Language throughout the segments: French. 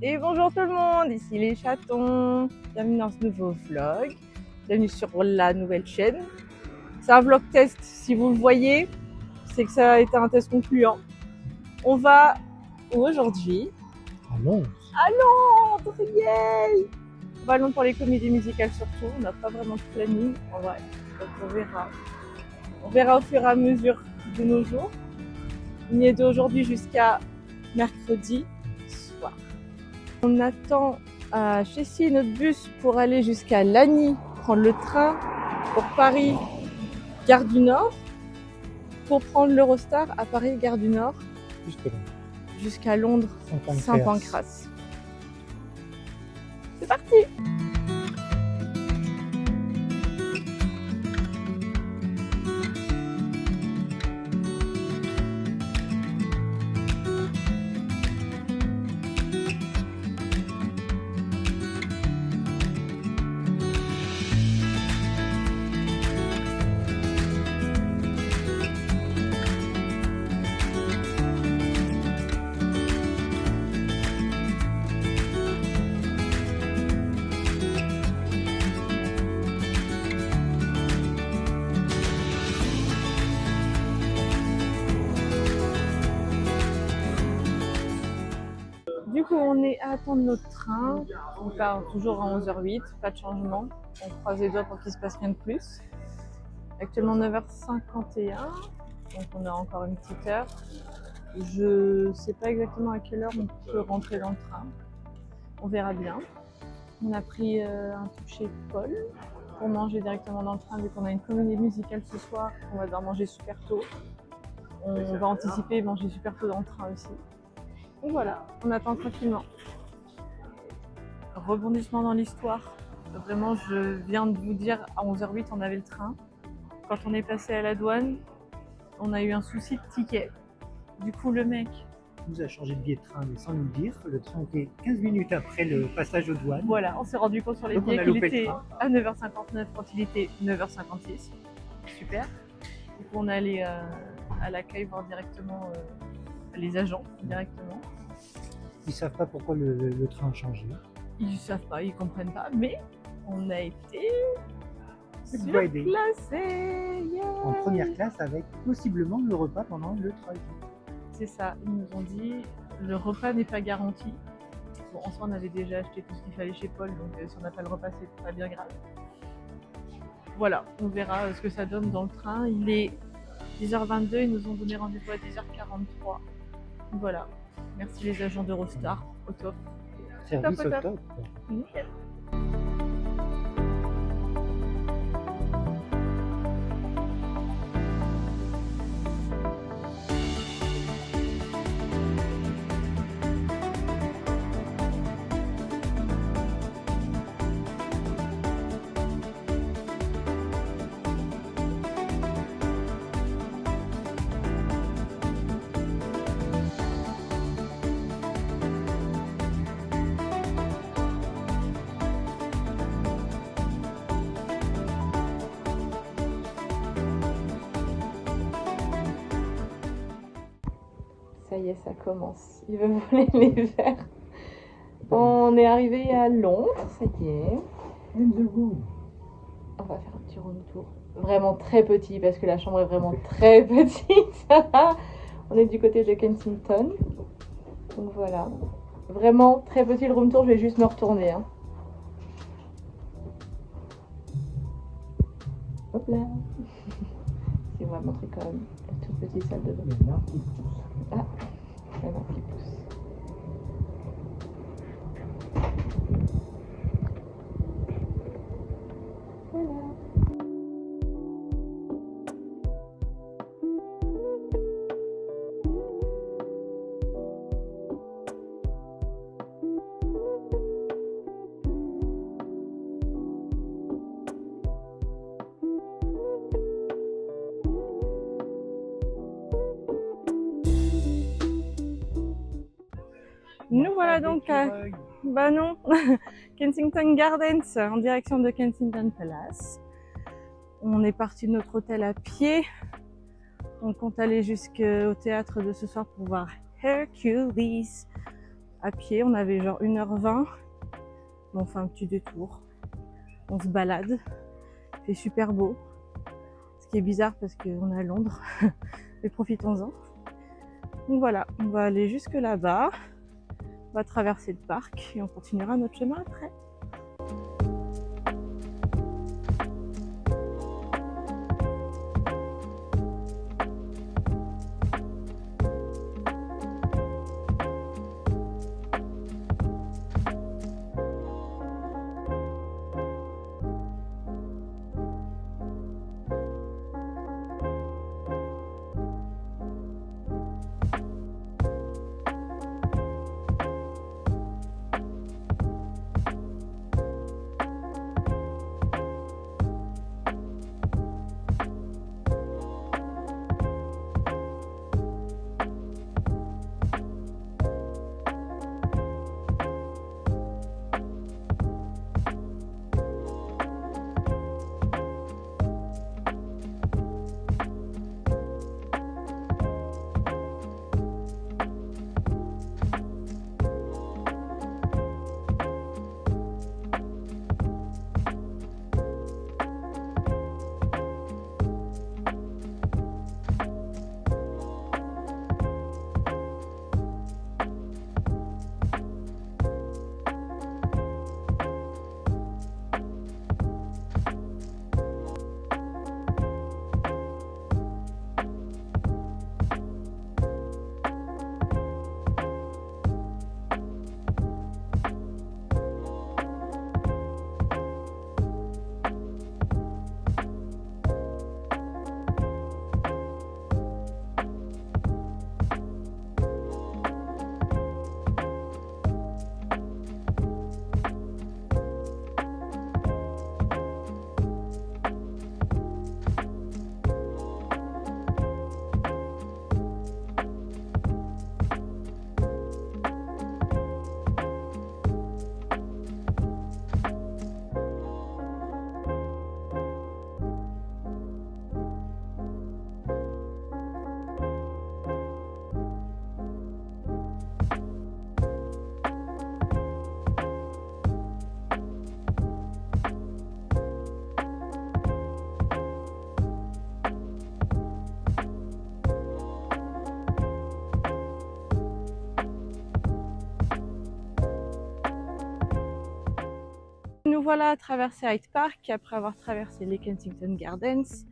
Et bonjour tout le monde, ici les chatons. Bienvenue dans ce nouveau vlog. Bienvenue sur la nouvelle chaîne. C'est un vlog test, si vous le voyez, c'est que ça a été un test concluant. On va aujourd'hui à Londres. À Londres, yay! On va à Londres pour les comédies musicales surtout. On n'a pas vraiment de planning en vrai, donc on verra. On verra au fur et à mesure de nos jours. On y est d'aujourd'hui jusqu'à mercredi soir. On attend à Chessy notre bus pour aller jusqu'à Lagny, prendre le train pour Paris, gare du Nord, pour prendre l'Eurostar à Paris, gare du Nord, jusqu'à Londres, Saint-Pancras. C'est parti! Du coup, on est à attendre notre train. On part toujours à 11h08, pas de changement. On croise les doigts pour qu'il se passe rien de plus. Actuellement 9h51, donc on a encore une petite heure. Je sais pas exactement à quelle heure on peut rentrer dans le train. On verra bien. On a pris un truc chez Paul pour manger directement dans le train vu qu'on a une comédie musicale ce soir. On va devoir manger super tôt. On va anticiper et manger super tôt dans le train aussi. Donc voilà, on attend tranquillement. Rebondissement dans l'histoire. Vraiment, je viens de vous dire, à 11h08, on avait le train. Quand on est passé à la douane, on a eu un souci de ticket. Du coup, le mec nous a changé de billet de train, mais sans nous le dire. Le train était 15 minutes après le passage aux douanes. Voilà, on s'est rendu compte sur les billets qu'il était à 9h59 quand il était 9h56. Super. Du coup, on est allé à l'accueil voir directement les agents directement. Ils savent pas pourquoi le train a changé. Ils savent pas, ils comprennent pas, mais on a été surclassés. Yeah. En première classe avec possiblement le repas pendant le trajet. C'est ça, ils nous ont dit le repas n'est pas garanti. Bon, en soi, on avait déjà acheté tout ce qu'il fallait chez Paul, donc si on n'a pas le repas, c'est pas bien grave. Voilà, on verra ce que ça donne dans le train. Il est 10h22, ils nous ont donné rendez-vous à 10h43. Voilà, merci les agents d'Eurostar, au top. Service au top. Nickel. Ça y est, ça commence. Il veut voler les verres. On est arrivé à Londres, ça y est. On va faire un petit room tour. Vraiment très petit parce que la chambre est vraiment très petite. On est du côté de Kensington. Donc voilà. Vraiment très petit le room tour, je vais juste me retourner. Hein. Hop là. Si on va montrer quand même la toute petite salle de bain. Ah, il y en a un qui pousse. Voilà. Nous voilà donc à Kensington Gardens en direction de Kensington Palace. On est parti de notre hôtel à pied. On compte aller jusqu'au théâtre de ce soir pour voir Hercules. À pied, on avait genre 1h20. On fait un petit détour. On se balade. Il fait super beau. Ce qui est bizarre parce qu'on est à Londres. Mais profitons-en. Donc voilà, on va aller jusque là-bas. On va traverser le parc et on continuera notre chemin après. Nous voilà à traverser Hyde Park après avoir traversé les Kensington Gardens.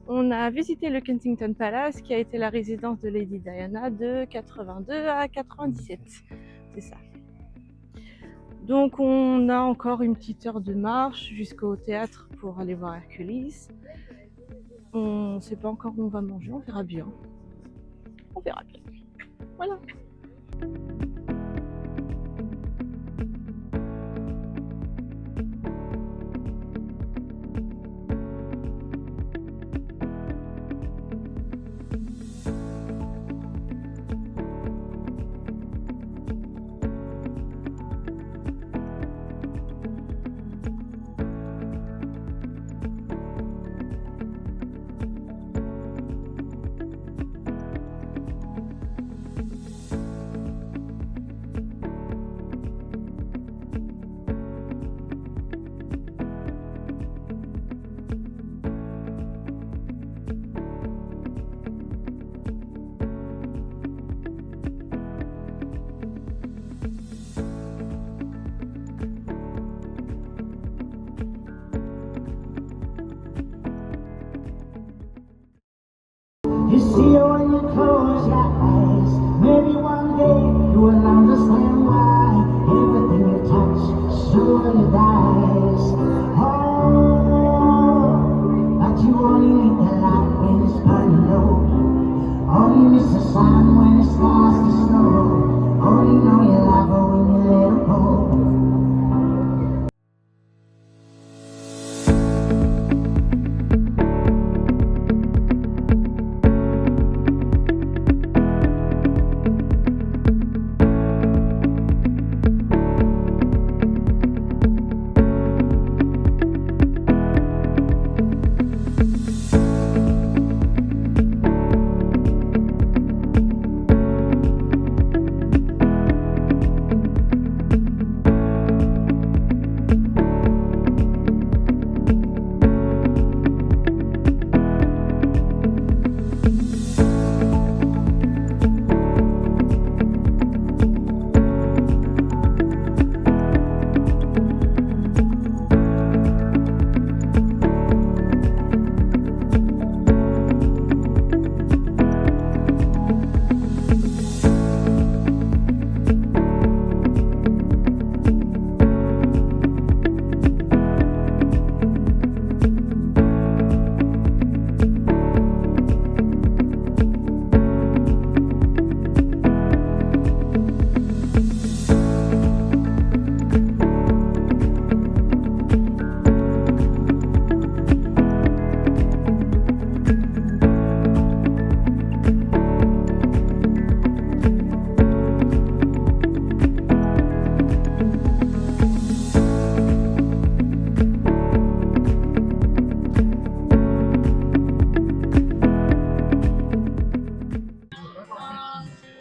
On a visité le Kensington Palace qui a été la résidence de Lady Diana de 82 à 97. C'est ça. Donc on a encore une petite heure de marche jusqu'au théâtre pour aller voir Hercules. On ne sait pas encore où on va manger, on verra bien. On verra bien. Voilà.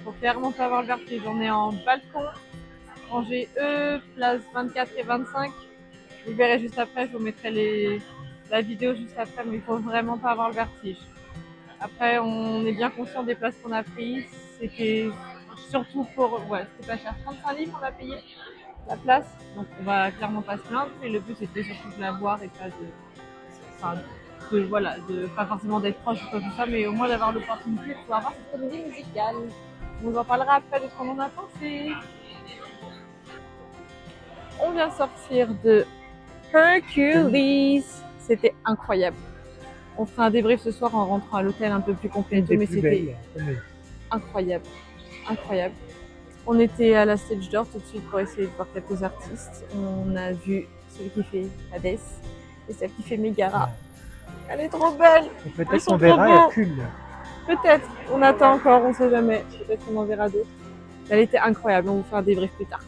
Faut clairement pas avoir le vertige. On est en balcon, rangée E, place 24 et 25. Vous verrez juste après, je vous mettrai la vidéo juste après, mais il faut vraiment pas avoir le vertige. Après, on est bien conscient des places qu'on a prises. C'était surtout pour... Ouais, c'était pas cher. 35 livres on a payé la place. Donc on va clairement pas se plaindre. Et le but c'était surtout de la voir et pas de... Enfin, voilà, pas forcément d'être proche ou quoi que ce soit, mais au moins d'avoir l'opportunité de pouvoir voir cette comédie musicale. On vous en parlera après de ce qu'on en a pensé. On vient de sortir de Hercules. C'était incroyable. On fera un débrief ce soir en rentrant à l'hôtel un peu plus complet, mais c'était incroyable. Incroyable. On était à la stage door tout de suite pour essayer de voir quelques artistes. On a vu celui qui fait Hades et celle qui fait Megara. Elle est trop belle. Peut-être qu'on verra Hercule. Peut-être. On attend encore, on ne sait jamais. Peut-être qu'on en verra d'autres. Elle était incroyable. On vous fait un débrief plus tard.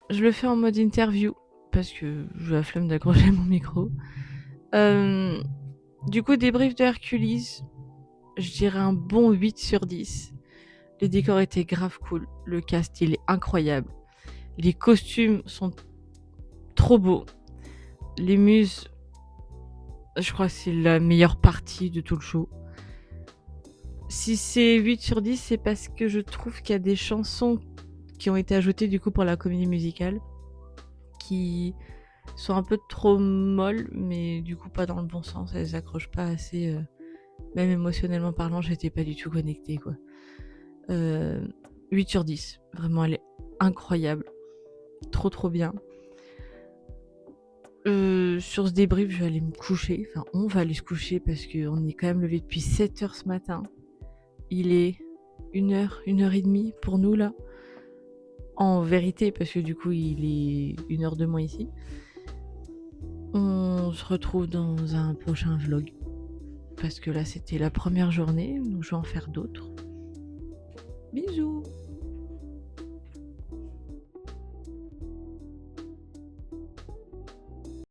Je le fais en mode interview parce que j'ai la flemme d'accrocher mon micro. Du coup, débrief de Hercules, je dirais un bon 8 sur 10. Les décors étaient grave cool, le cast il est incroyable, les costumes sont trop beaux, les muses, je crois que c'est la meilleure partie de tout le show. Si c'est 8 sur 10, c'est parce que je trouve qu'il y a des chansons qui ont été ajoutées du coup pour la comédie musicale qui sont un peu trop molles, mais du coup pas dans le bon sens, elles accrochent pas assez, même émotionnellement parlant, j'étais pas du tout connectée quoi. 8 sur 10, vraiment elle est incroyable, trop bien. Sur ce débrief, je vais aller me coucher, enfin on va aller se coucher parce qu'on est quand même levé depuis 7h ce matin. Il est 1h, 1h30 pour nous là. En vérité, parce que du coup il est 1h de moins ici. On se retrouve dans un prochain vlog. Parce que là c'était la première journée, donc je vais en faire d'autres. Bisous!